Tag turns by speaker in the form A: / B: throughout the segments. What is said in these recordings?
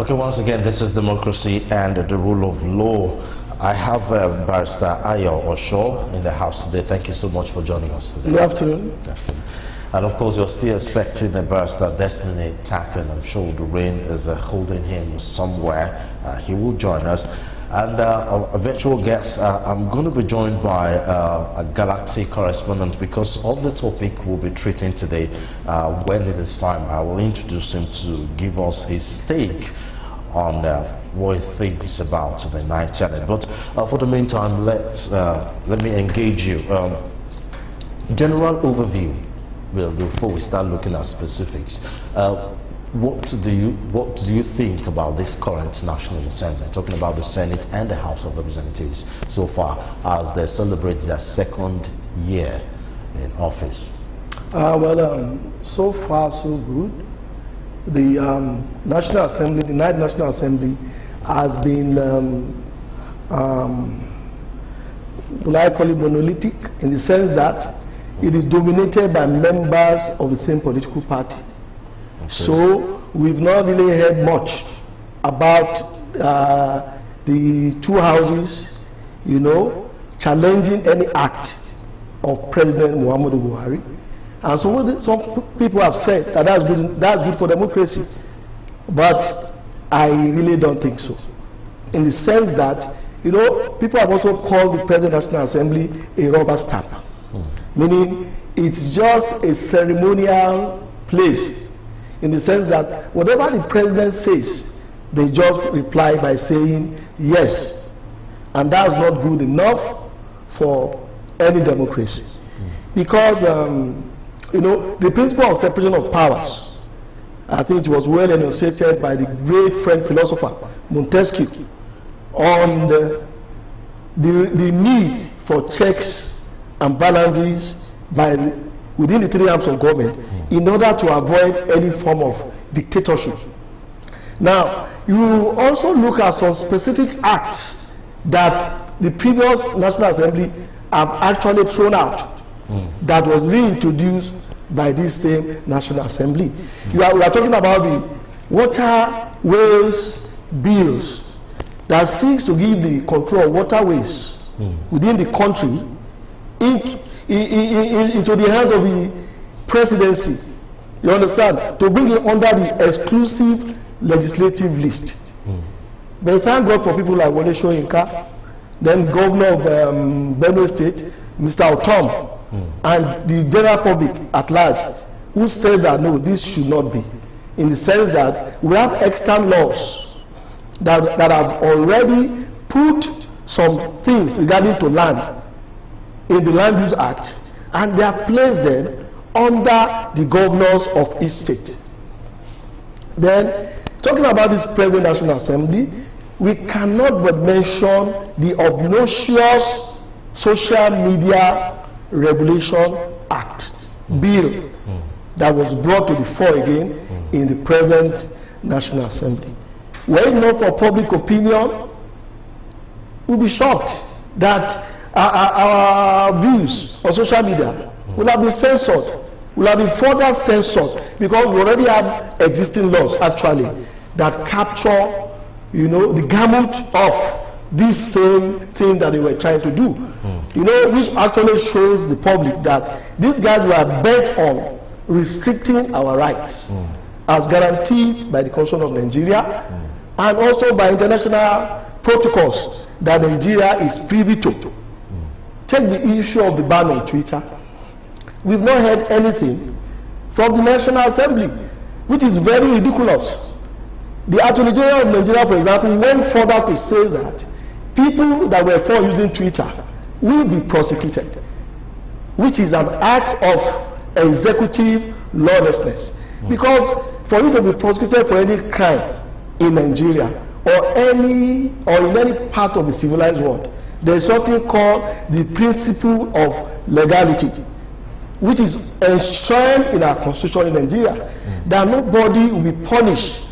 A: Okay, once again, this is Democracy and the Rule of Law. I have Barrister Ayo Osho in the house today. Thank you so much for joining us today.
B: Good afternoon.
A: Good afternoon. And of course, you're still expecting the Barrister Destiny Takan. I'm sure the rain is holding him somewhere. He will join us. And a virtual guest, I'm going to be joined by a Galaxy correspondent because of the topic we'll be treating today. When it is time, I will introduce him to give us his take on what he thinks about the night challenge. But for the meantime, let me engage you. General overview, before we start looking at specifics. What do you think about this current National Assembly? Talking about the Senate and the House of Representatives so far as they celebrate their second year in office.
B: So far so good. The National Assembly, the Ninth National Assembly, has been, will I call it monolithic, in the sense that it is dominated by members of the same political party. So we've not really heard much about the two houses, challenging any act of President Muhammadu Buhari. And so some people have said that that's good for democracy. But I really don't think so. In the sense that, people have also called the President National Assembly a rubber stamp. Meaning it's just a ceremonial place. In the sense that whatever the president says, they just reply by saying yes. And that's not good enough for any democracy. Because, the principle of separation of powers, I think it was well enunciated by the great French philosopher Montesquieu on the need for checks and balances within the three arms of government in order to avoid any form of dictatorship. Now, you also look at some specific acts that the previous National Assembly have actually thrown out that was reintroduced by this same National Assembly. We are talking about the waterways bills that seeks to give the control of waterways within the country into the hands of the presidency, you understand, to bring it under the exclusive legislative list. But thank God for people like Wole Soyinka, then Governor of Benue State, Mr. Otom, and the general public at large, who said that no, this should not be, in the sense that we have extant laws that have already put some things regarding to land in the Land Use Act, and they have placed them under the governors of each state. Then, talking about this present National Assembly, we cannot but mention the obnoxious Social Media Regulation Act bill that was brought to the fore again in the present National Assembly. Were it not for public opinion, we'll be shocked that our views on social media will have been censored, will have been further censored, because we already have existing laws actually that capture, the gamut of this same thing that they were trying to do. Which actually shows the public that these guys were bent on restricting our rights as guaranteed by the Constitution of Nigeria and also by international protocols that Nigeria is privy to. Take the issue of the ban on Twitter. We've not heard anything from the National Assembly, which is very ridiculous. The Attorney General of Nigeria, for example, went further to say that people that were for using Twitter will be prosecuted, which is an act of executive lawlessness. Because for you to be prosecuted for any crime in Nigeria or in any part of the civilized world, there is something called the principle of legality, which is enshrined in our constitution in Nigeria, that nobody will be punished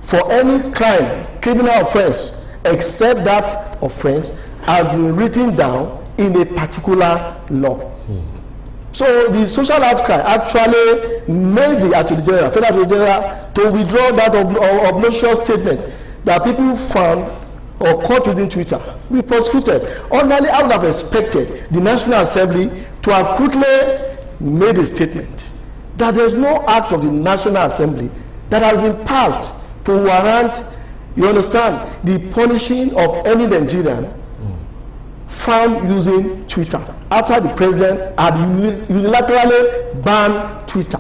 B: for any crime, criminal offense, except that offense has been written down in a particular law. So the social outcry actually made the Attorney General, Federal Attorney General, to withdraw that obnoxious statement that people found or caught within Twitter. We prosecuted. Ordinarily, I would have expected the National Assembly to have quickly made a statement that there is no act of the National Assembly that has been passed to warrant, you understand, the punishing of any Nigerian found using Twitter after the president had unilaterally banned Twitter,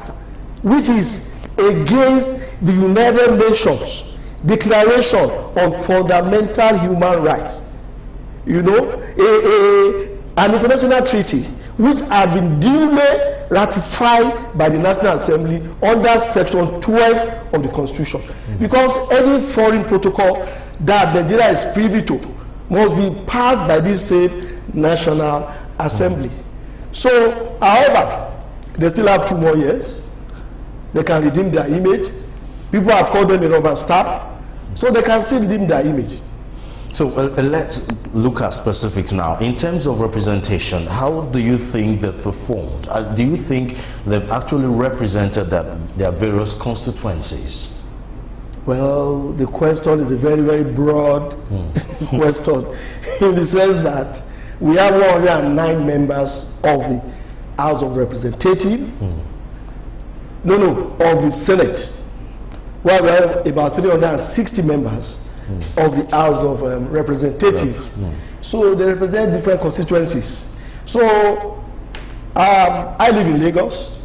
B: which is against the United Nations Declaration on Fundamental Human Rights. You know, an international treaty which had been duly ratified by the National Assembly under Section 12 of the Constitution. Because any foreign protocol that Nigeria is privy to must be passed by this same National Assembly. So, however, they still have 2 more years. They can redeem their image. People have called them a rubber stamp, so they can still redeem their image.
A: So let's look at specifics now. In terms of representation, how do you think they've performed? Do you think they've actually represented their various constituencies?
B: Well, the question is a very, very broad question, in the sense that we have 109 members of the House of Representatives. Of the Senate. Well, we have about 360 members of the House of Representatives. So they represent different constituencies. So I live in Lagos,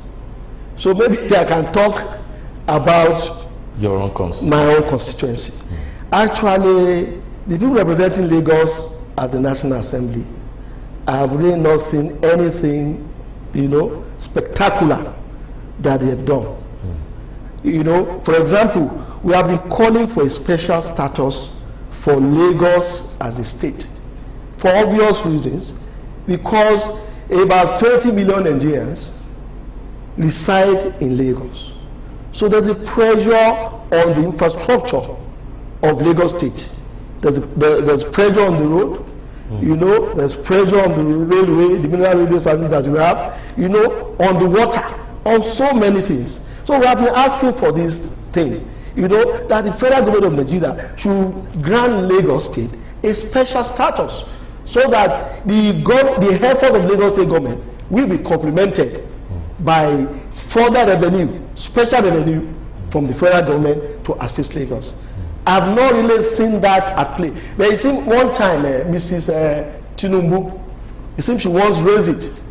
B: so maybe I can talk about
A: your own constituency.
B: My own constituency. Actually, the people representing Lagos at the National Assembly, I have really not seen anything, spectacular that they have done. For example, we have been calling for a special status for Lagos as a state, for obvious reasons, because about 20 million Nigerians reside in Lagos. So there's a pressure on the infrastructure of Lagos State. There's pressure on the road, there's pressure on the railway, the mineral railway services that we have, on the water, on so many things. So we have been asking for this thing, that the federal government of Nigeria should grant Lagos State a special status, so that the effort of Lagos State government will be complemented by further revenue, special revenue from the federal government to assist Lagos. I've not really seen that at play. But it seems one time, Mrs. Tinubu, it seems she once raised it.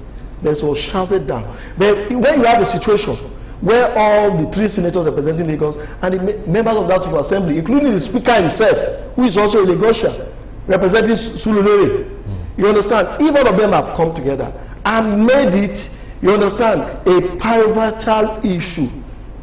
B: That was shouted down. But when you have a situation where all the 3 senators representing Lagos and the members of that assembly, including the speaker himself, who is also a Lagosian, representing Surulere, you understand, if all of them have come together and made it, you understand, a pivotal issue,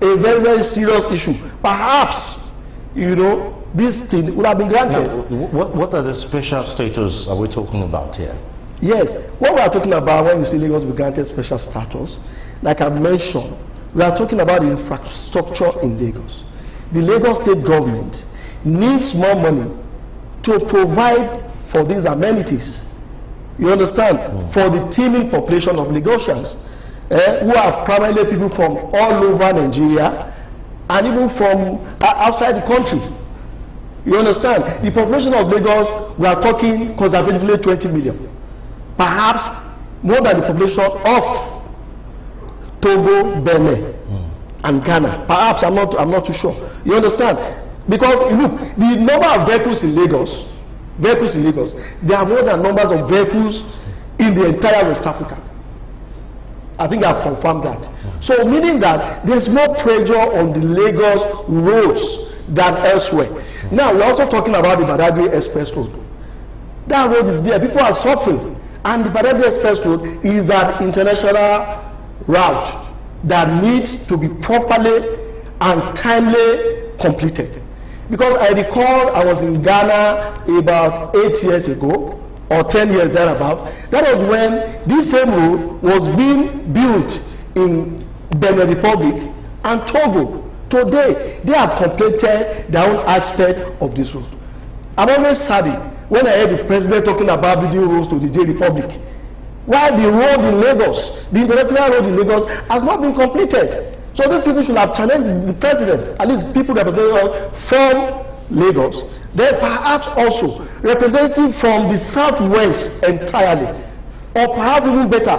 B: a very, very serious issue, perhaps, this thing would have been granted.
A: Now, what are the special status are we talking about here?
B: Yes, what we are talking about when we say Lagos be granted special status, like I mentioned, we are talking about the infrastructure in Lagos. The Lagos state government needs more money to provide for these amenities. You understand? For the teeming population of Lagosians, who are primarily people from all over Nigeria and even from outside the country. You understand? The population of Lagos, we are talking conservatively 20 million. Perhaps more than the population of Togo, Benin, and Ghana. Perhaps, I'm not too sure. You understand? Because look, the number of vehicles in Lagos, there are more than numbers of vehicles in the entire West Africa. I think I've confirmed that. So meaning that there's more pressure on the Lagos roads than elsewhere. Now we're also talking about the Badagry Express Road. That road is there. People are suffering. And the Badagry Express Road is an international route that needs to be properly and timely completed. Because I recall I was in Ghana about 8 years ago, or 10 years thereabout. That was when this same road was being built in Benin Republic and Togo. Today, they have completed their own aspect of this road. I'm always saddened when I heard the president talking about building roads to the J Republic. while the road in Lagos, the intellectual road in Lagos, has not been completed. So these people should have challenged the president, at least people representing from Lagos, then perhaps also representative from the southwest entirely, or perhaps even better,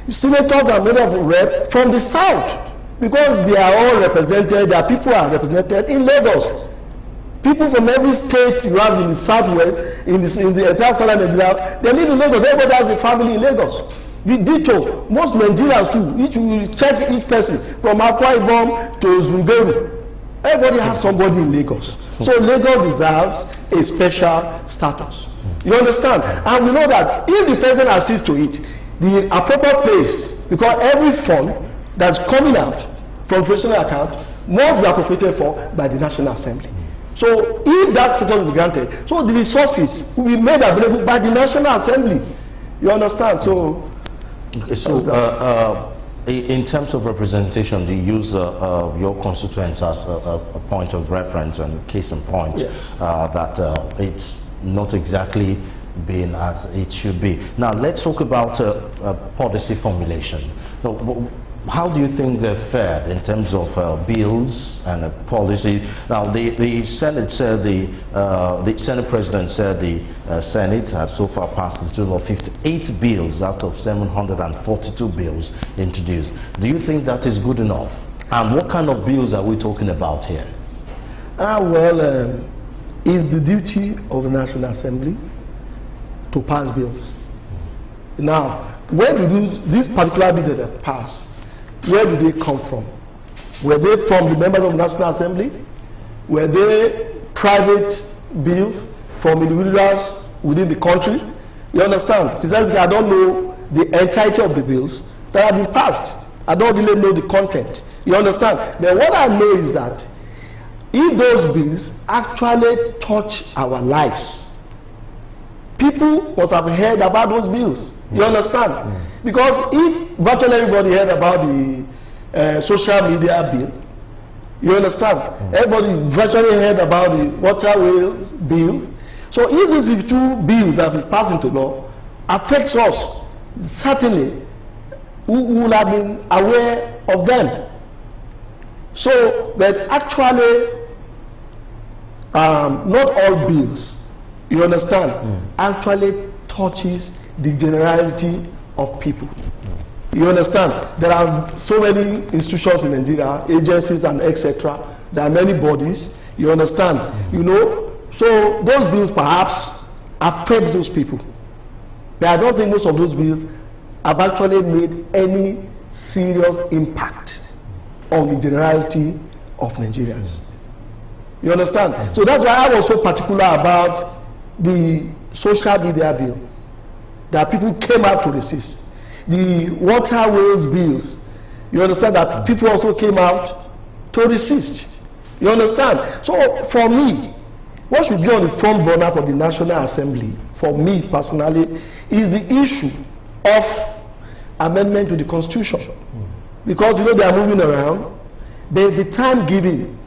B: senators and members of rep from the south, because they are all represented, their people are represented in Lagos. People from every state you have in the southwest, in the entire southern Nigeria, they live in Lagos. Everybody has a family in Lagos. The ditto, most Nigerians too, you check each person from Akwa Ibom to Zungeru. Everybody has somebody in Lagos. So Lagos deserves a special status. You understand? And we know that if the president assists to it, the appropriate place, because every fund that's coming out from professional account must be appropriated for by the National Assembly. So if that status is granted, so the resources will be made available by the National Assembly. You understand? So,
A: in terms of representation, they use your constituents as a point of reference and case in point,
B: yes.
A: That it's not exactly being as it should be. Now, let's talk about policy formulation. How do you think they've fared in terms of bills and policy? Now, the Senate said the Senate President said the Senate has so far passed a total of 58 bills out of 742 bills introduced. Do you think that is good enough? And what kind of bills are we talking about here?
B: It's the duty of the National Assembly to pass bills. Now, when we do this particular bill that have passed, where did they come from? Were they from the members of the National Assembly? Were they private bills from individuals within the country? You understand? Sincerely, I don't know the entirety of the bills that have been passed. I don't really know the content. You understand? But what I know is that if those bills actually touch our lives, people must have heard about those bills. You understand? Because if virtually everybody heard about the social media bill, you understand? Everybody virtually heard about the waterways bill. So if these two bills that have been passed into law affects us, certainly we would have been aware of them. So, but actually, not all bills, you understand, actually touches the generality of people. You understand? There are so many institutions in Nigeria, agencies and etc. There are many bodies. You understand? You know, so those bills perhaps affect those people. But I don't think most of those bills have actually made any serious impact on the generality of Nigerians. You understand? So that's why I was so particular about the social media bill that people came out to resist. The waterways bill, you understand that people also came out to resist. You understand? So for me, what should be on the front burner for the National Assembly, for me personally, is the issue of amendment to the Constitution. Because you know they are moving around, but the time given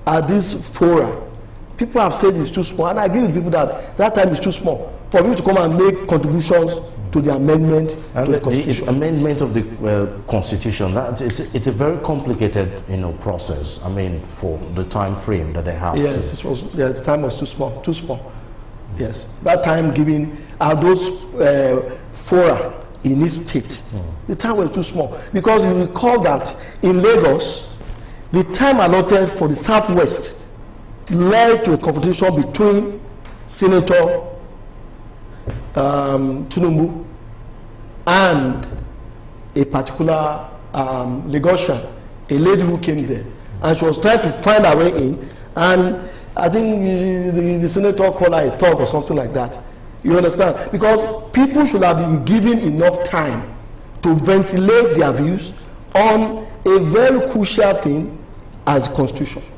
B: at this fora, people have said it's too small, and I agree with people that that time is too small for people to come and make contributions to the amendment to the Constitution.
A: The amendment of the Constitution, it's a very complicated, process. I mean, for the time frame that they have.
B: Yes, the time was too small. Too small. Yes, that time given those fora in each state, the time was too small, because you recall that in Lagos, the time allotted for the Southwest led to a confrontation between Senator Tinubu and a particular Lagosian, a lady who came there, and she was trying to find her way in, and I think the senator called her a thug or something like that. You understand? Because people should have been given enough time to ventilate their views on a very crucial thing as the Constitution.